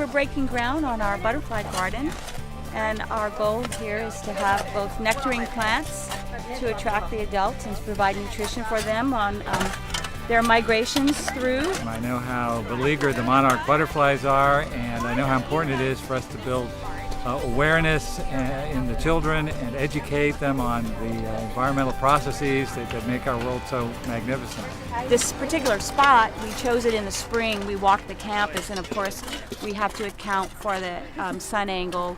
we're breaking ground on our butterfly garden, and our goal here is to have both nectaring plants to attract the adults and to provide nutrition for them on their migrations through. I know how beleaguered the monarch butterflies are, and I know how important it is for us to build awareness in the children and educate them on the environmental processes that make our world so magnificent. This particular spot, we chose it in the spring. We walked the campus, and of course we have to account for the sun angle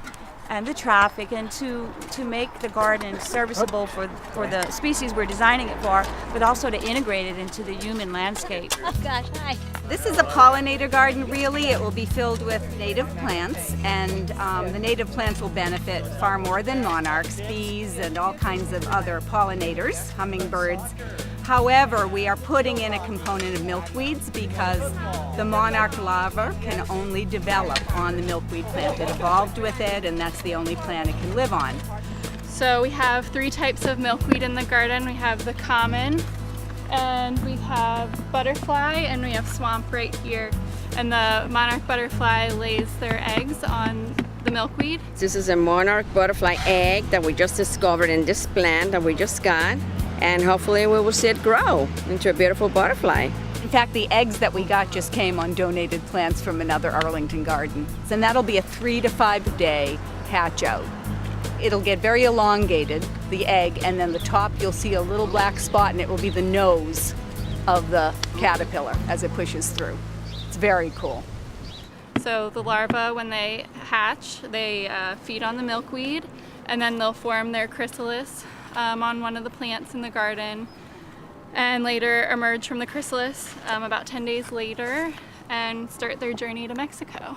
and the traffic, and to make the garden serviceable for the species we're designing it for, but also to integrate it into the human landscape. Oh gosh, hi. This is a pollinator garden, really. It will be filled with native plants, and the native plants will benefit far more than monarchs, bees, and all kinds of other pollinators, hummingbirds. However, we are putting in a component of milkweeds because the monarch larva can only develop on the milkweed plant. It evolved with it, and that's the only plant it can live on. So we have 3 types of milkweed in the garden. We have the common, and we have butterfly, and we have swamp right here. And the monarch butterfly lays their eggs on the milkweed. This is a monarch butterfly egg that we just discovered in this plant that we just got. And hopefully we will see it grow into a beautiful butterfly. In fact, the eggs that we got just came on donated plants from another Arlington garden. And that'll be a 3 to 5 day hatch out. It'll get very elongated, the egg, and then the top you'll see a little black spot, and it will be the nose of the caterpillar as it pushes through. It's very cool. So the larvae, when they hatch, they feed on the milkweed, and then they'll form their chrysalis on one of the plants in the garden, and later emerge from the chrysalis about 10 days later and start their journey to Mexico.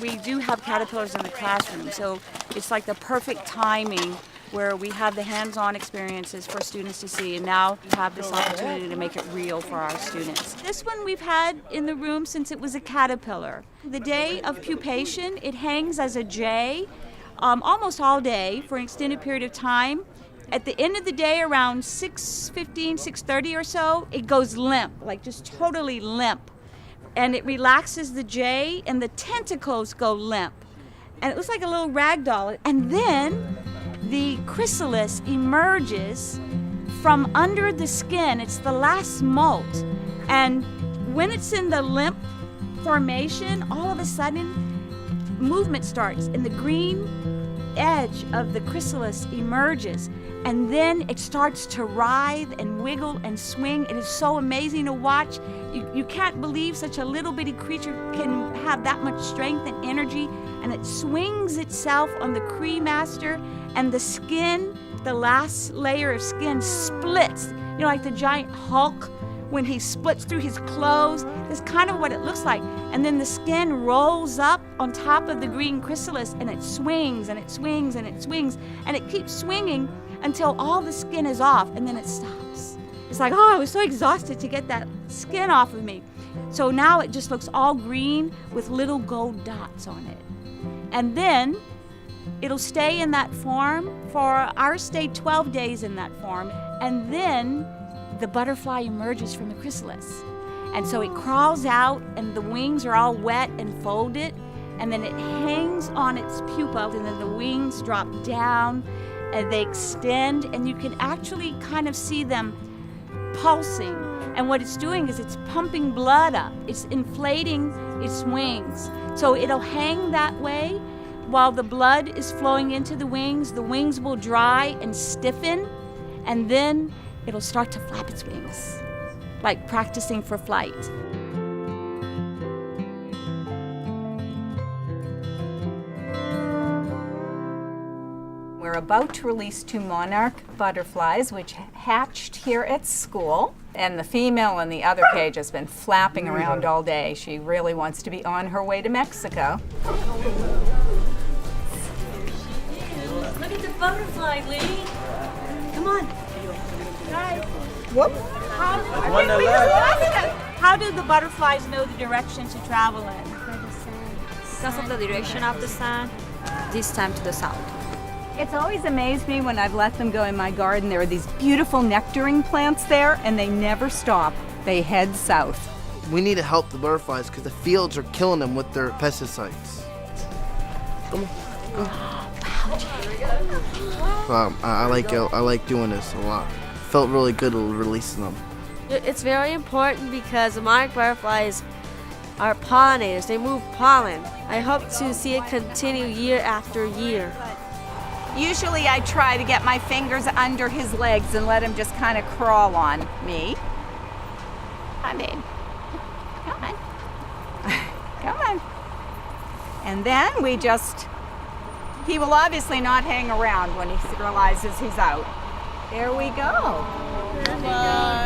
We do have caterpillars in the classroom, so it's like the perfect timing where we have the hands-on experiences for students to see, and now we have this opportunity to make it real for our students. This one we've had in the room since it was a caterpillar. The day of pupation, it hangs as a J almost all day for an extended period of time. At the end of the day, around 6:15, 6:30 or so, it goes limp, like just totally limp. And it relaxes the J, and the tentacles go limp. And it looks like a little rag doll. And then the chrysalis emerges from under the skin. It's the last molt. And when it's in the limp formation, all of a sudden, movement starts, and the green edge of the chrysalis emerges, and then it starts to writhe and wiggle and swing. It is so amazing to watch. You can't believe such a little bitty creature can have that much strength and energy, and it swings itself on the cremaster, and the skin, the last layer of skin splits, like the giant Hulk when he splits through his clothes. That's kind of what it looks like. And then the skin rolls up on top of the green chrysalis, and it swings and it swings and it swings, and it keeps swinging until all the skin is off, and then it stops. It's like, oh, I was so exhausted to get that skin off of me. So now it just looks all green with little gold dots on it. And then it'll stay in that form for, ours stayed 12 days in that form, and then the butterfly emerges from the chrysalis. And so it crawls out, and the wings are all wet and folded, and then it hangs on its pupa, and then the wings drop down, and they extend, and you can actually kind of see them pulsing. And what it's doing is it's pumping blood up. It's inflating its wings. So it'll hang that way while the blood is flowing into the wings. The wings will dry and stiffen, and then it'll start to flap its wings, like practicing for flight. We're about to release 2 monarch butterflies, which hatched here at school. And the female in the other cage has been flapping around all day. She really wants to be on her way to Mexico. Look at the butterfly, Lee. Come on. Hi. Whoop. How do the butterflies know the direction to travel in? Because of the direction of the sun, this time to the south. It's always amazed me when I've let them go in my garden. There are these beautiful nectaring plants there, and they never stop. They head south. We need to help the butterflies because the fields are killing them with their pesticides. Come on. I like doing this a lot. Felt really good releasing them. It's very important because the monarch butterflies are pollinators. They move pollen. I hope to see it continue year after year. Usually I try to get my fingers under his legs and let him just kind of crawl on me. Come on, babe. Come on. Come on. And then he will obviously not hang around when he realizes he's out. There we go. Bye.